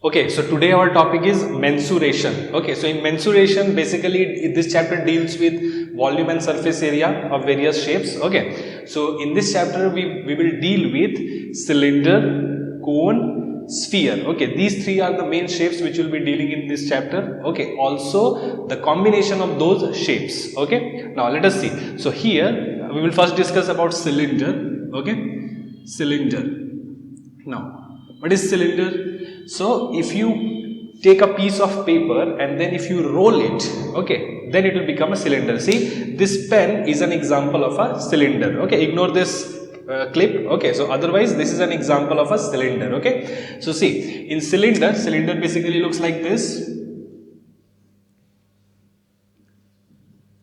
Okay, so today our topic is mensuration. Okay, so in mensuration, basically this chapter deals with volume and surface area of various shapes. Okay, so in this chapter we will deal with cylinder, cone, sphere. Okay, these three are the main shapes which will be dealing in this chapter. Okay, also the combination of those shapes. Okay, now let us see. So here we will first discuss about cylinder. Okay, cylinder. Now, what is cylinder? So, if you take a piece of paper and then if you roll it, okay, then it will become a cylinder. See, this pen is an example of a cylinder. Okay, ignore this clip. Okay, so otherwise this is an example of a cylinder. Okay, so see, in cylinder basically looks like this.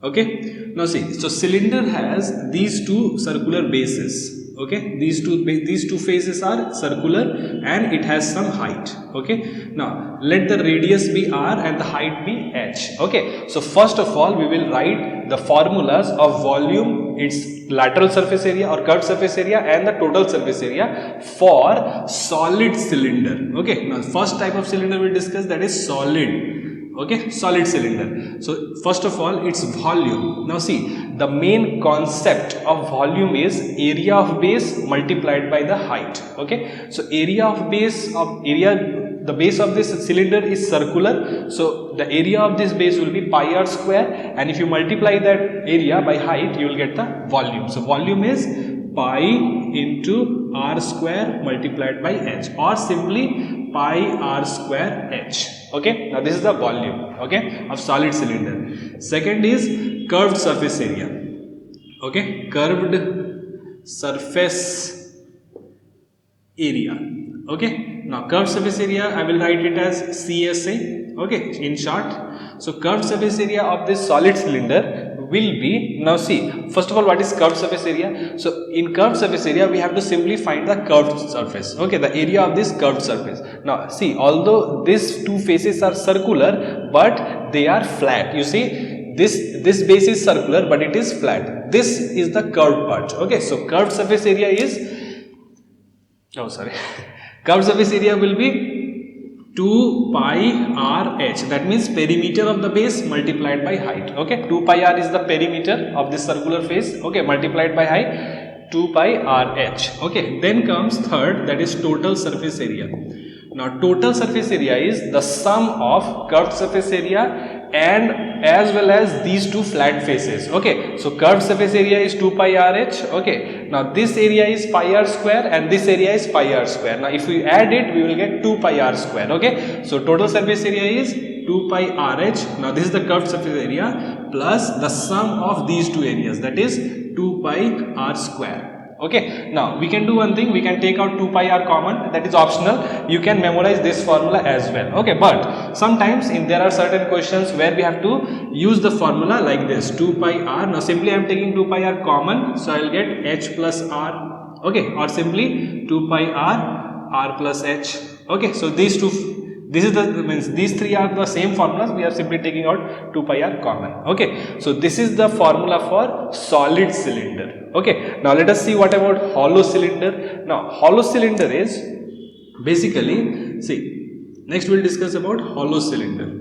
Okay, now see, so cylinder has these two circular bases. Okay, these two faces are circular and it has some height. Okay, now let the radius be r and the height be h. Okay, so first of all we will write the formulas of volume, its lateral surface area or curved surface area, and the total surface area for solid cylinder. Okay, now first type of cylinder we discuss, that is solid. Okay, solid cylinder. So first of all, its volume. Now see, the main concept of volume is area of base multiplied by the height. Okay, so the base of this cylinder is circular, so the area of this base will be pi r square, and if you multiply that area by height, you will get the volume. So volume is pi into r square multiplied by h, or simply pi r square h. Okay, now this is the volume, okay, of solid cylinder. Second is curved surface area. Okay, curved surface area. Okay, now curved surface area I will write it as CSA. Okay, in short. So curved surface area of this solid cylinder will be, now see, first of all, what is curved surface area? So in curved surface area we have to simply find the curved surface. Okay, the area of this curved surface. Now see, although these two faces are circular but they are flat. You see, this base is circular but it is flat. This is the curved part. Okay, so curved surface area is, oh sorry, curved surface area will be 2 pi r h, that means perimeter of the base multiplied by height. Okay, 2 pi r is the perimeter of this circular face. Okay, multiplied by height, 2 pi r h. Okay, then comes third, that is total surface area. Now total surface area is the sum of curved surface area and as well as these two flat faces. Okay, so curved surface area is 2 pi r h. Okay, now this area is pi r square and this area is pi r square. Now if we add it, we will get 2 pi r square. Okay, so total surface area is 2 pi r h. Now this is the curved surface area plus the sum of these two areas, that is 2 pi r square. Okay, now we can do one thing, we can take out 2 pi r common, that is optional. You can memorize this formula as well. Okay, but sometimes there are certain questions where we have to use the formula like this, 2 pi r. Now simply I am taking 2 pi r common, so I will get h plus r. Okay, or simply 2 pi r plus h. Okay, so these three are the same formulas. We are simply taking out 2 pi r common. Okay, so this is the formula for solid cylinder. Okay, now let us see what about hollow cylinder. Now hollow cylinder is basically, see, next we will discuss about hollow cylinder.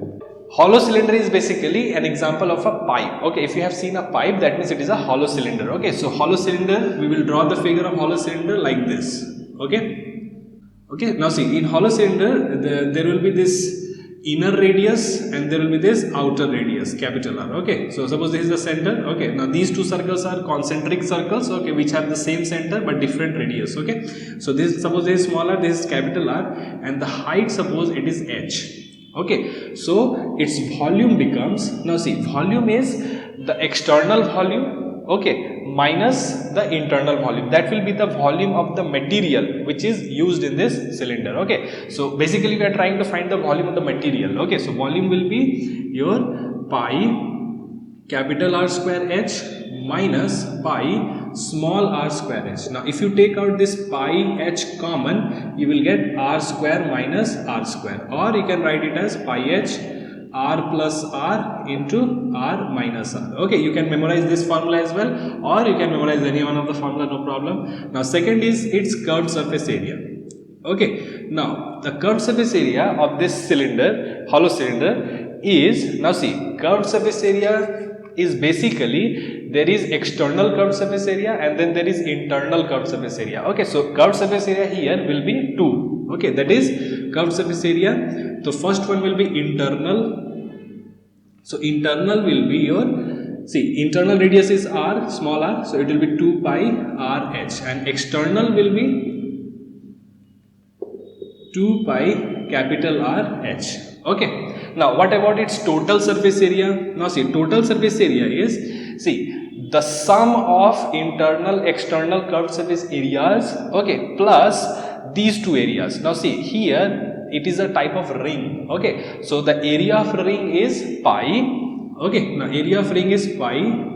Hollow cylinder is basically an example of a pipe. Okay, if you have seen a pipe, that means it is a hollow cylinder. Okay, so hollow cylinder, we will draw the figure of hollow cylinder like this. Okay, now see, in hollow cylinder there will be this inner radius and there will be this outer radius, capital R. Okay, so suppose this is the center. Okay, now these two circles are concentric circles, okay, which have the same center but different radius. Okay, so this, suppose this is smaller, this is capital R, and the height, suppose it is h. Okay, so its volume becomes, now see, volume is the external volume, okay, minus the internal volume. That will be the volume of the material which is used in this cylinder. Okay, so basically we are trying to find the volume of the material. Okay, so volume will be your pi capital R square h minus pi small r square h. Now if you take out this pi h common, you will get r square minus r square, or you can write it as pi h r plus r into r minus r. Okay, you can memorize this formula as well, or you can memorize any one of the formula, no problem. Now second is its curved surface area. Okay, now the curved surface area of this cylinder, hollow cylinder, is, now see, curved surface area is basically, there is external curved surface area and then there is internal curved surface area. Okay, so curved surface area here will be 2. Okay, that is curved surface area. The first one will be internal. So internal will be your, see, internal radius is r, small r, so it will be 2 pi r h, and external will be 2 pi capital R H. Okay. Now what about its total surface area? Now see, total surface area is, see, the sum of internal external curved surface areas, okay, plus these two areas. Now see, here it is a type of ring. Okay, so the area of ring is pi. Okay, now area of ring is pi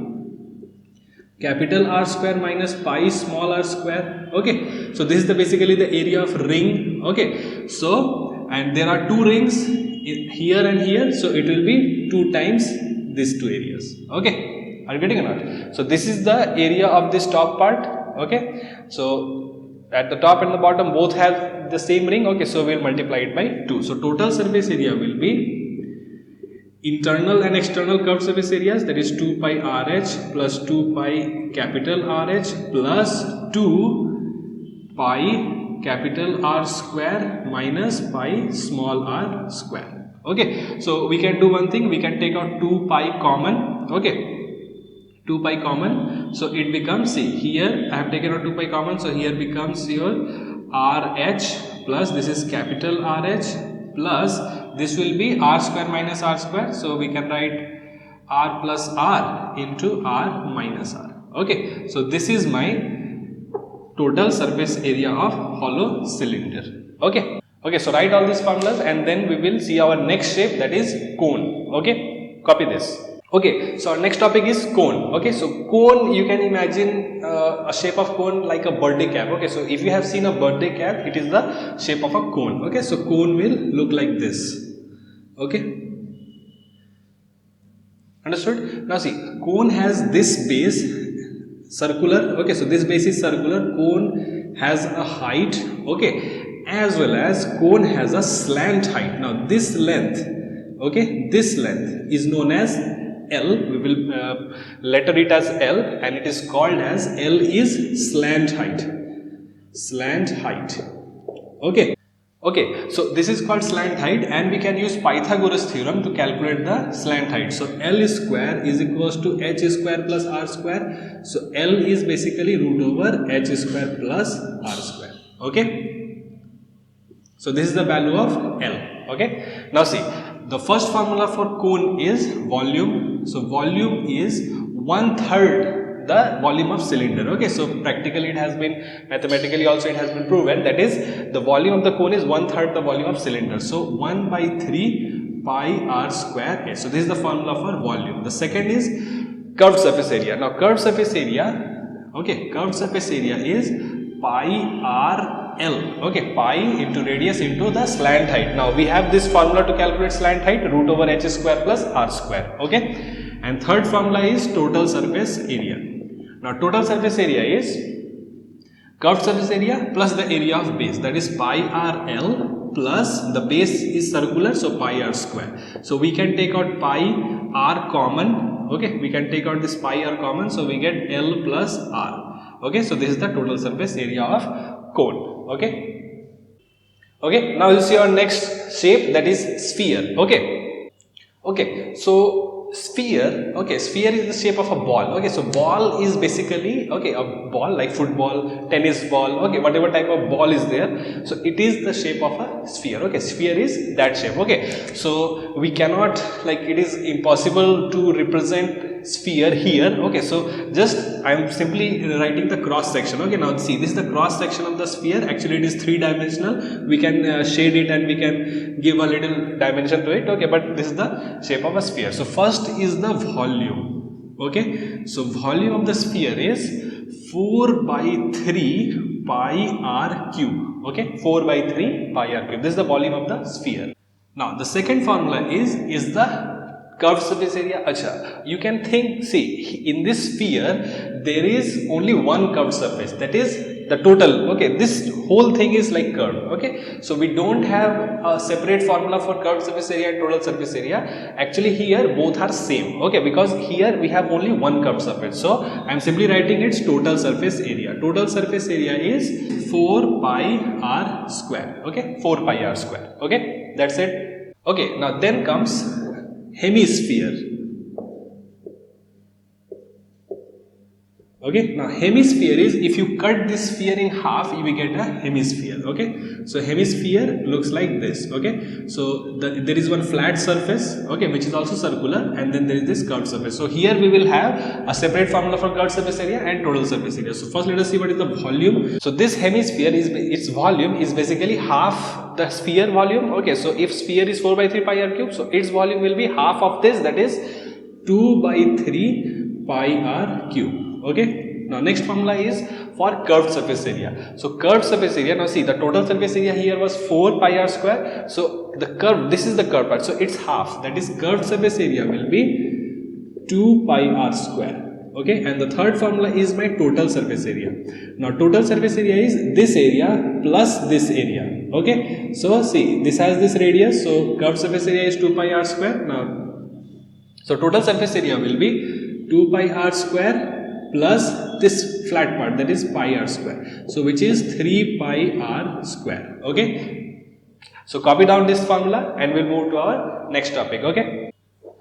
capital R square minus pi small r square. Okay, so this is the basically the area of ring. Okay, so and there are two rings here and here, so it will be 2 times these two areas. Okay, are you getting or not? So this is the area of this top part. Okay, so at the top and the bottom both have the same ring. Okay, so we'll multiply it by 2. So total surface area will be internal and external curved surface areas, that is 2 pi RH plus 2 pi capital RH plus 2 pi capital R square minus pi small r square. Okay, so we can do one thing, we can take out 2 pi common. Okay, 2 pi common, so it becomes, see, here I have taken out 2 pi common, so here becomes your RH plus this is capital RH plus this will be r square minus r square, so we can write r plus r into r minus r. Okay, so this is my total surface area of hollow cylinder. Okay, okay, so write all these formulas and then we will see our next shape, that is cone. Okay, copy this. Okay, so our next topic is cone. Okay, so cone, you can imagine a shape of cone like a birthday cap. Okay, so if you have seen a birthday cap, it is the shape of a cone. Okay, so cone will look like this. Okay, understood? Now see, cone has this base circular. Okay, so this base is circular, cone has a height, okay, as well as cone has a slant height. Now this length, okay, this length is known as L. We will letter it as L, and it is called as L is slant height. Slant height. Okay. Okay, so this is called slant height, and we can use Pythagoras theorem to calculate the slant height. So L square is equals to h square plus r square. So L is basically root over h square plus r square. Okay. So this is the value of L. Okay. Now see, the first formula for cone is volume. So volume is 1/3 the volume of cylinder. Okay, so practically it has been, mathematically also it has been proven, that is the volume of the cone is 1/3 the volume of cylinder. So 1/3 pi r square h. So this is the formula for volume. The second is curved surface area. Now curved surface area, okay, curved surface area is pi r L. Okay, pi into radius into the slant height. Now we have this formula to calculate slant height, root over h square plus r square. Okay, and third formula is total surface area. Now total surface area is curved surface area plus the area of base, that is pi r L plus the base is circular, so pi r square. So we can take out pi r common. Okay, we can take out this pi r common, so we get L plus r. Okay, so this is the total surface area of cone. Okay, okay, now you see our next shape, that is sphere. Okay, okay, so sphere, okay, sphere is the shape of a ball. Okay, so ball is basically, okay, a ball like football, tennis ball, okay, whatever type of ball is there, so it is the shape of a sphere. Okay, sphere is that shape. Okay, so we cannot, like, it is impossible to represent sphere here. Okay, so just I am simply writing the cross section. Okay, now see, this is the cross section of the sphere. Actually it is 3-dimensional. We can shade it and we can give a little dimension to it. Okay, but this is the shape of a sphere. So first is the volume. Okay, so volume of the sphere is 4/3 pi r cube. Okay, 4/3 pi r cube. This is the volume of the sphere. Now the second formula is the curved surface area. Acha, you can think, see, in this sphere there is only one curved surface, that is the total, okay, this whole thing is like curve, okay. So we don't have a separate formula for curved surface area and total surface area. Actually here both are same, okay, because here we have only one curved surface. So I am simply writing its total surface area. Total surface area is 4 pi r square, okay, 4 pi r square, okay, that's it. Okay, now then comes hemisphere. Okay, now hemisphere is, if you cut this sphere in half, you will get a hemisphere, okay. So hemisphere looks like this, okay. So there is one flat surface, okay, which is also circular, and then there is this curved surface. So here we will have a separate formula for curved surface area and total surface area. So first let us see what is the volume. So this hemisphere is, its volume is basically half the sphere volume, okay. So if sphere is 4 by 3 pi r cube, so its volume will be half of this, that is 2 by 3 pi r cube. Okay, now next formula is for curved surface area. So curved surface area, now see the total surface area here was 4 pi r square. So the curve, this is the curved part, so it's half, that is curved surface area will be 2 pi r square. Okay, and the third formula is my total surface area. Now total surface area is this area plus this area. Okay, so see this has this radius, so curved surface area is 2 pi r square. Now so total surface area will be 2 pi r square plus this flat part, that is pi r square, so which is 3 pi r square. Okay, so copy down this formula and we'll move to our next topic. Okay,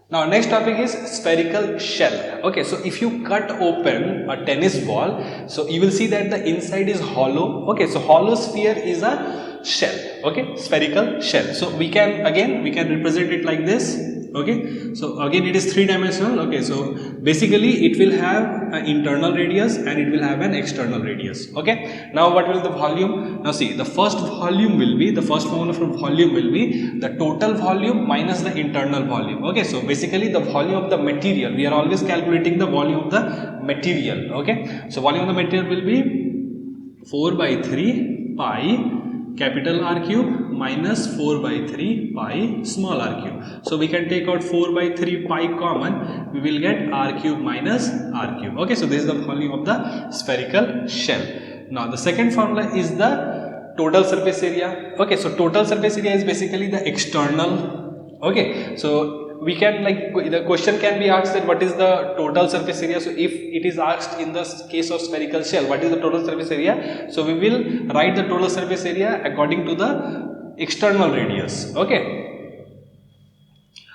now next topic is spherical shell. Okay, so if you cut open a tennis ball, so you will see that the inside is hollow. Okay, so hollow sphere is a shell, okay, spherical shell. So we can represent it like this. Okay, so again it is three dimensional. Okay, so basically it will have an internal radius and it will have an external radius. Okay, now what will the volume? Now see, the first volume will be, the first formula for volume will be the total volume minus the internal volume. Okay, so basically the volume of the material, we are always calculating the volume of the material. Okay, so volume of the material will be 4 by 3 pi capital R cube minus 4 by 3 pi small r cube. So we can take out 4 by 3 pi common, we will get r cube minus r cube. Okay, so this is the volume of the spherical shell. Now the second formula is the total surface area. Okay, so total surface area is basically the external. Okay, so we can, like, the question can be asked that what is the total surface area. So if it is asked in the case of spherical shell, what is the total surface area, so we will write the total surface area according to the external radius. Okay,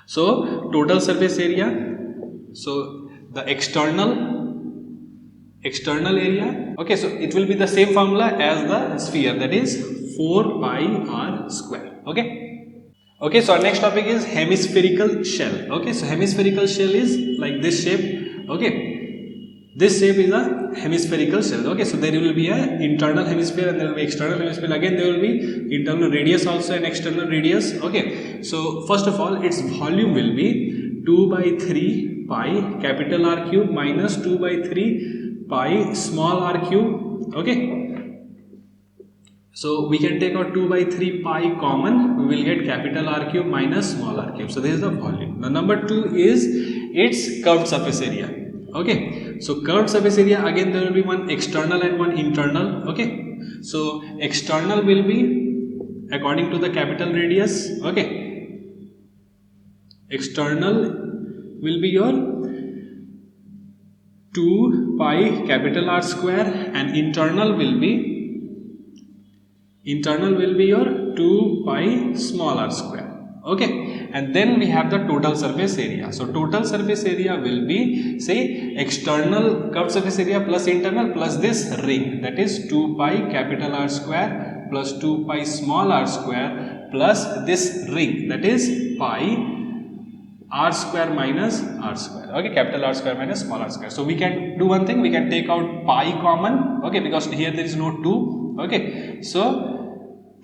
so total surface area, so the external area. Okay, so it will be the same formula as the sphere, that is 4 pi r square. Okay, so our next topic is hemispherical shell. Okay, so hemispherical shell is like this shape. Okay, this shape is a hemispherical shell. Okay, so there will be a internal hemisphere and there will be external hemisphere. Again there will be internal radius also and external radius. Okay, so first of all its volume will be 2 by 3 pi capital R cube minus 2 by 3 pi small r cube. Okay, so we can take out 2 by 3 pi common, we will get capital R cube minus small r cube. So this is the volume. Now number 2 is its curved surface area. Okay, so curved surface area, again there will be one external and one internal. Okay, so external will be according to the capital radius. Okay, external will be your 2 pi capital R square and internal will be your 2 pi small r square. Okay, and then we have the total surface area. So total surface area will be, say, external curved surface area plus internal plus this ring, that is 2 pi capital R square plus 2 pi small r square plus this ring, that is pi r square minus r square. Okay, capital R square minus small r square. So we can do one thing, we can take out pi common. Okay, because here there is no 2. Okay, so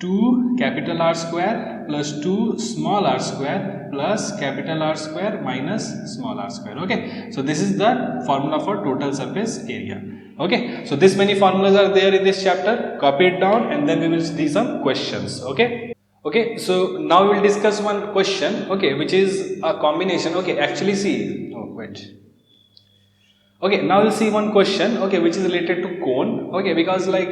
2 capital R square plus 2 small r square plus capital R square minus small r square. Okay, so this is the formula for total surface area. Okay, so this many formulas are there in this chapter. Copy it down and then we will see some questions. Okay, so now we will discuss one question, okay, which is a combination. Okay, actually see, Okay, now we'll see one question, okay, which is related to cone, okay, because like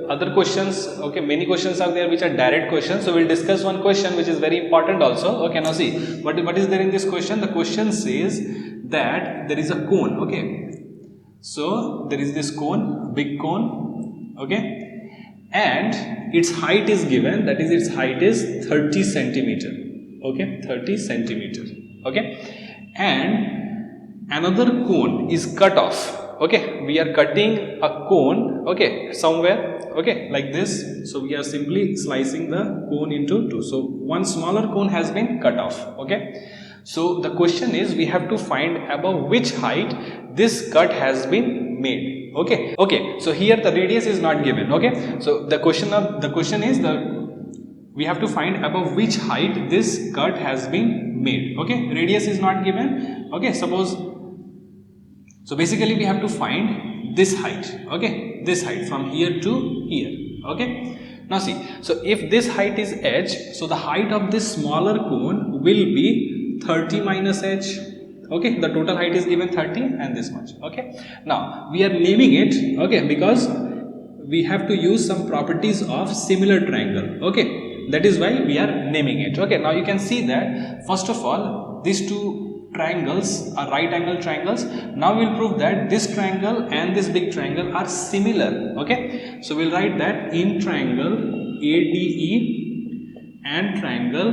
other questions, okay, many questions are there which are direct questions, so we'll discuss one question which is very important also. Okay, now see what is there in this question. The question says that there is a cone, okay, so there is this cone, big cone, okay, and its height is given, that is its height is 30 centimeter, okay, 30 centimeter, okay, and another cone is cut off, okay, we are cutting a cone, okay, somewhere, okay, like this, so we are simply slicing the cone into two, so one smaller cone has been cut off, okay, so the question is we have to find above which height this cut has been made, okay, okay, so here the radius is not given, okay, so the question is we have to find above which height this cut has been made, okay, radius is not given, okay, suppose, so basically we have to find this height, okay, this height from here to here, okay. Now see, so if this height is h, so the height of this smaller cone will be 30 minus h, okay, the total height is given 30 and this much, okay. Now we are naming it, okay, because we have to use some properties of similar triangle, okay, that is why we are naming it, okay. Now you can see that first of all these two triangles are right angle triangles. Now we will prove that this triangle and this big triangle are similar, okay, so we will write that in triangle ADE and triangle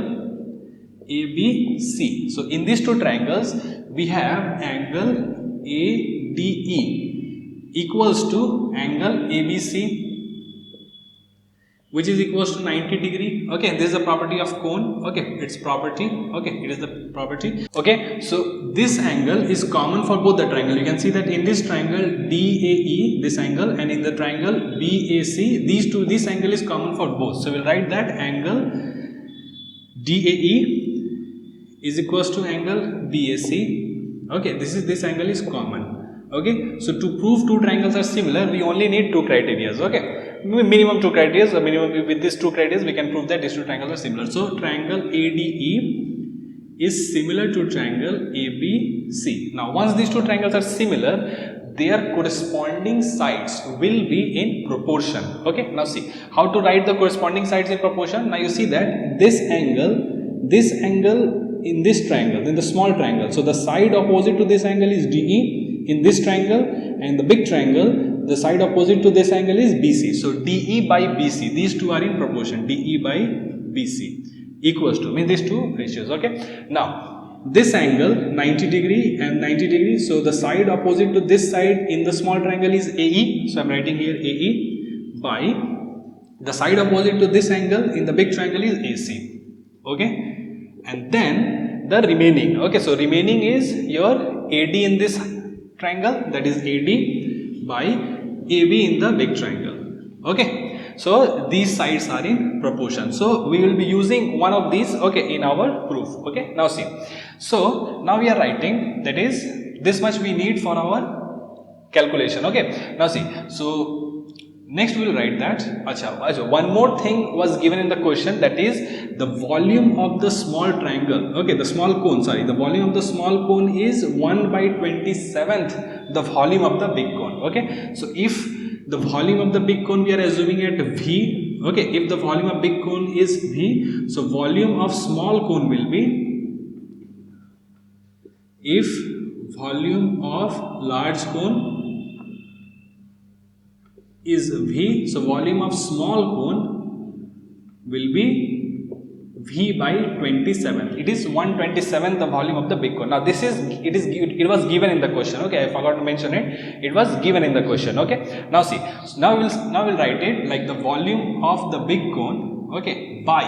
ABC. So in these two triangles we have angle ADE equals to angle ABC, which is equals to 90 degree, okay, this is the property of cone, okay, its property, okay, it is the property, okay. So this angle is common for both the triangle, you can see that in this triangle DAE, this angle, and in the triangle BAC, this angle is common for both, so we'll write that angle DAE is equals to angle BAC, okay, this angle is common, okay. So to prove two triangles are similar, we only need two criteria, okay, minimum two criteria, so minimum with these two criteria we can prove that these two triangles are similar. So triangle ADE is similar to triangle ABC. Now once these two triangles are similar, their corresponding sides will be in proportion, okay. Now see how to write the corresponding sides in proportion. Now you see that this angle in this triangle, in the small triangle, so the side opposite to this angle is DE in this triangle, and the big triangle, the side opposite to this angle is BC. So DE by BC, these two are in proportion, DE by BC equals to, means these two ratios, okay. Now this angle 90 degree and 90 degree, so the side opposite to this side in the small triangle is AE, so I am writing here AE by the side opposite to this angle in the big triangle is AC, okay, and then the remaining, okay, so remaining is your AD in this triangle, that is AD by AB in the big triangle, okay. So these sides are in proportion, so we will be using one of these, okay, in our proof, okay. Now see, so now we are writing that is this much we need for our calculation, okay. Now see, so next we will write that, one more thing was given in the question, that is the volume of the small triangle, okay, the small cone, sorry, the volume of the small cone is 1 by 27th the volume of the big cone, okay. So if the volume of the big cone we are assuming at V, okay, if the volume of big cone is V, so volume of small cone will be, if volume of large cone is V, so volume of small cone will be V by 27th. It is 1/27 the volume of the big cone. Now this is, it was given in the question, okay, I forgot to mention it, it was given in the question, okay. Now see, now we'll write it like the volume of the big cone, okay, by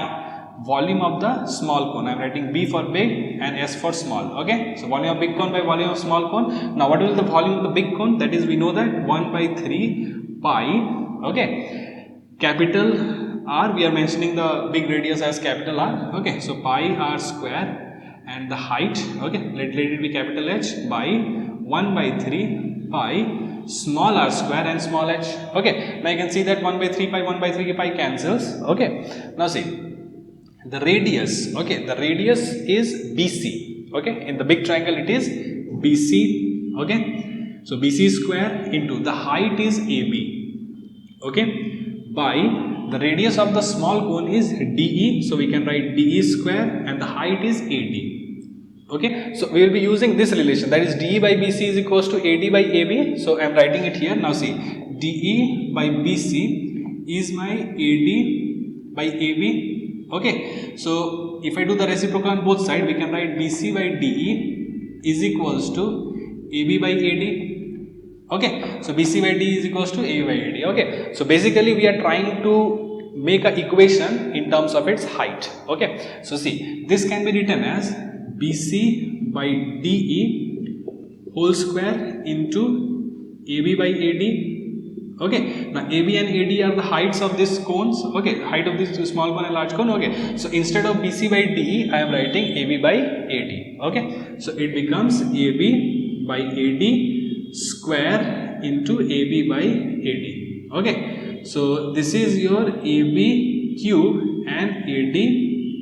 volume of the small cone. I am writing B for big and S for small, okay. So volume of big cone by volume of small cone. Now what is the volume of the big cone? That is, we know that 1 by 3 pi, okay, capital R, we are mentioning the big radius as capital R, okay, so pi r square, and the height, okay, let it be capital H, by 1 by 3 pi small r square and small h, okay. Now you can see that 1 by 3 pi, 1 by 3 pi cancels, okay. Now see, the radius, okay, the radius is BC, okay, in the big triangle it is BC, okay. So BC square into the height is AB, okay, by the radius of the small cone is DE, so we can write DE square and the height is AD. Okay, so we will be using this relation, that is DE by BC is equals to AD by AB. So I am writing it here. Now see, DE by BC is my AD by AB. Okay, so if I do the reciprocal on both sides, we can write BC by DE is equals to AB by AD. Okay, so BC by D is equals to AB by AD. Okay, so basically we are trying to make an equation in terms of its height. Okay, so see, this can be written as BC by DE whole square into AB by AD. Okay, now AB and AD are the heights of these cones. Okay, height of this small cone and large cone. Okay, so instead of BC by DE, I am writing AB by AD. Okay, so it becomes AB by AD square into AB by AD. Okay, so this is your AB cube and AD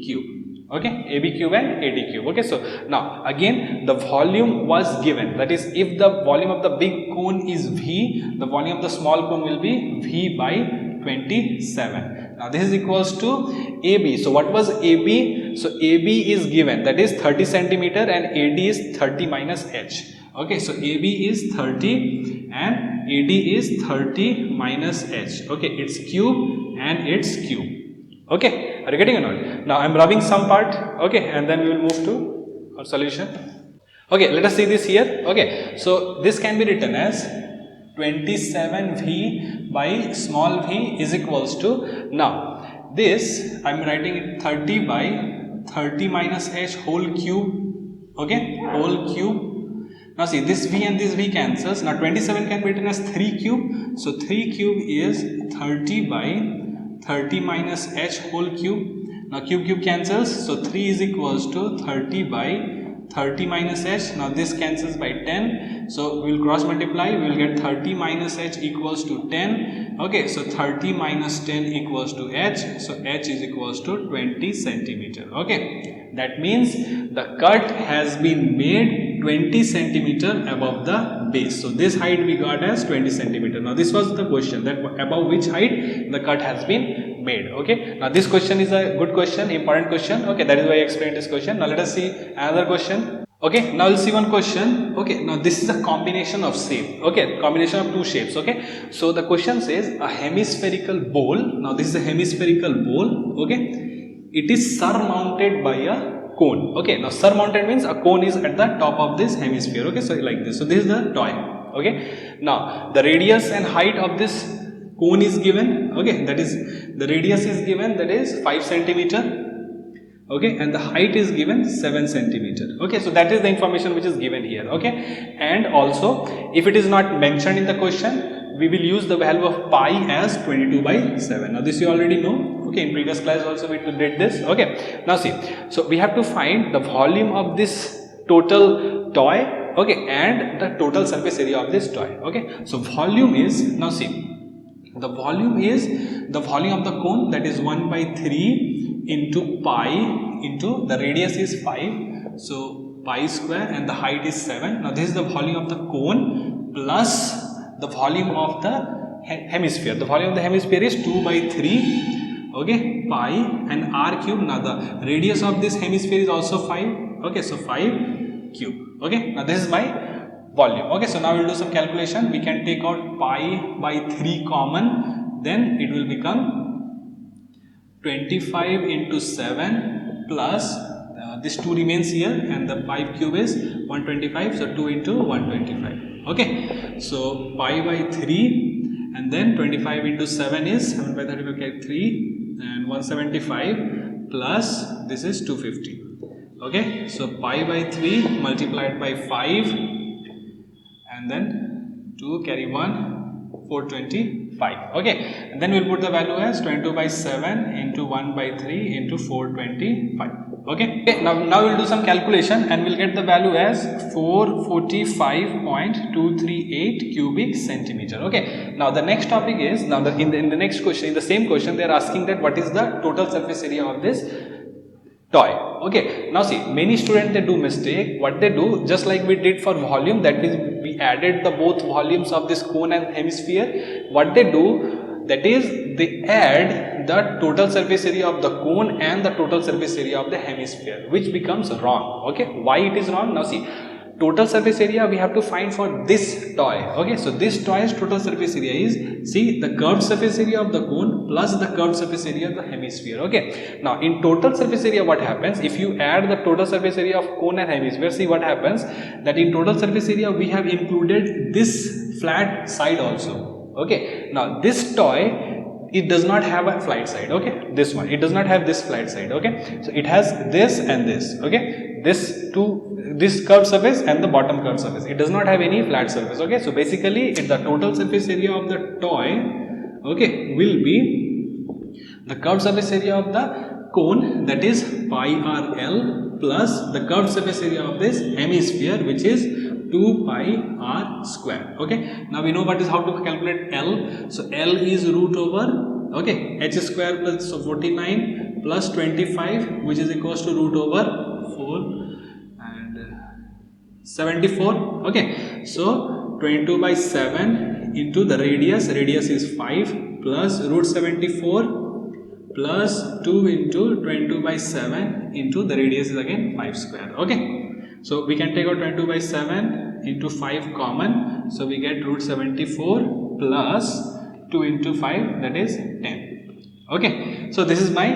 cube. Okay, AB cube and AD cube. Okay, so now again the volume was given, that is if the volume of the big cone is V, the volume of the small cone will be V by 27. Now this is equals to AB. So what was AB? So AB is given, that is 30 centimeter and AD is 30 minus H. Okay, so AB is 30 and AD is 30 minus H. Okay, it's cube and it's cube. Okay, are you getting or not? Now I am rubbing some part, okay, and then we will move to our solution. Okay, let us see this here. Okay, so this can be written as 27V by small v is equals to, now this I am writing it 30 by 30 minus H whole cube. Okay, whole cube. Now see, this V and this V cancels. Now 27 can be written as 3 cube. So 3 cube is 30 by 30 minus H whole cube. Now cube cancels. So 3 is equals to 30 by 30 minus H. Now this cancels by 10. So we will cross multiply. We will get 30 minus H equals to 10. Okay, so 30 minus 10 equals to H. So H is equals to 20 centimeter. Okay, that means the cut has been made 20 centimeter above the base. So this height we got as 20 centimeter. Now this was the question, that above which height the cut has been made. Okay, now this question is a good question, important question. Okay, that is why I explained this question. Now let us see another question. Okay, now we'll see one question. Okay, now this is a combination of shape. Okay, combination of two shapes. Okay, so the question says a hemispherical bowl. Now this is a hemispherical bowl. Okay, it is surmounted by a cone. Okay, now surmounted means a cone is at the top of this hemisphere. Okay, so like this. So this is the toy. Okay, now the radius and height of this cone is given. Okay, that is the radius is given, that is 5 centimeter. Okay, and the height is given 7 centimeter. Okay, so that is the information which is given here. Okay, and also if it is not mentioned in the question, we will use the value of pi as 22 by 7. Now this you already know. Okay, in previous class also we did this. Okay, now see, so we have to find the volume of this total toy. Okay, and the total surface area of this toy. Okay, so volume is, now see, the volume is the volume of the cone, that is 1 by 3 into pi into the radius is 5. So pi square and the height is 7. Now this is the volume of the cone plus the volume of the hemisphere. The volume of the hemisphere is 2 by 3. Okay, pi and r cube. Now the radius of this hemisphere is also 5. Okay, so 5 cube. Okay, now this is my volume. Okay, so now we will do some calculation. We can take out pi by 3 common, then it will become 25 into 7 plus this 2 remains here and the 5 cube is 125. So 2 into 125. Okay, so pi by 3 and then 25 into 7 is 7 by 35, okay, 3 and 175 plus this is 250. Okay, so pi by 3 multiplied by 5 and then 2 carry 1, 425. Okay, and then we'll put the value as 22 by 7 into 1 by 3 into 425. Okay, now we'll do some calculation and we'll get the value as 445.238 cubic centimeter. Okay, now the next topic is, now in the next question, in the same question, they are asking that what is the total surface area of this toy. Okay, now see, many students they do mistake. What they do, just like we did for volume, that is we added the both volumes of this cone and hemisphere. What they do, that is they add the total surface area of the cone and the total surface area of the hemisphere, which becomes wrong. Okay, why it is wrong? Now see, total surface area we have to find for this toy. Okay, so this toy's total surface area is, see, the curved surface area of the cone plus the curved surface area of the hemisphere. Okay, now in total surface area what happens, if you add the total surface area of cone and hemisphere, see what happens, that in total surface area we have included this flat side also. Okay, now this toy, it does not have a flat side. Okay, this one, it does not have this flat side. Okay, so it has this and this. Okay, this curved surface and the bottom curved surface, it does not have any flat surface. Okay, so basically the total surface area of the toy, okay, will be the curved surface area of the cone, that is pi r l, plus the curved surface area of this hemisphere, which is 2 pi r square. Okay, now we know what is how to calculate L. So L is root over, okay, h square plus 49 plus 25, which is equals to root over 4 and 74. Okay, so 22 by 7 into the radius is 5 plus root 74 plus 2 into 22 by 7 into the radius is again 5 square. Okay, so we can take out 22 by 7 into 5 common, so we get root 74 plus 2 into 5, that is 10. Okay, so this is my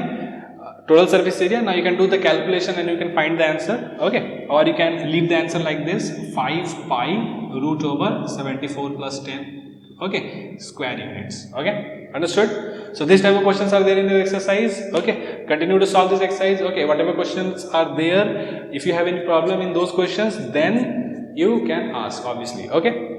total surface area. Now you can do the calculation and you can find the answer. Okay, or you can leave the answer like this, 5 pi root over 74 plus 10, okay, square units. Okay, understood? So this type of questions are there in the exercise. Okay, continue to solve this exercise. Okay, whatever questions are there, if you have any problem in those questions, then you can ask, obviously. Okay.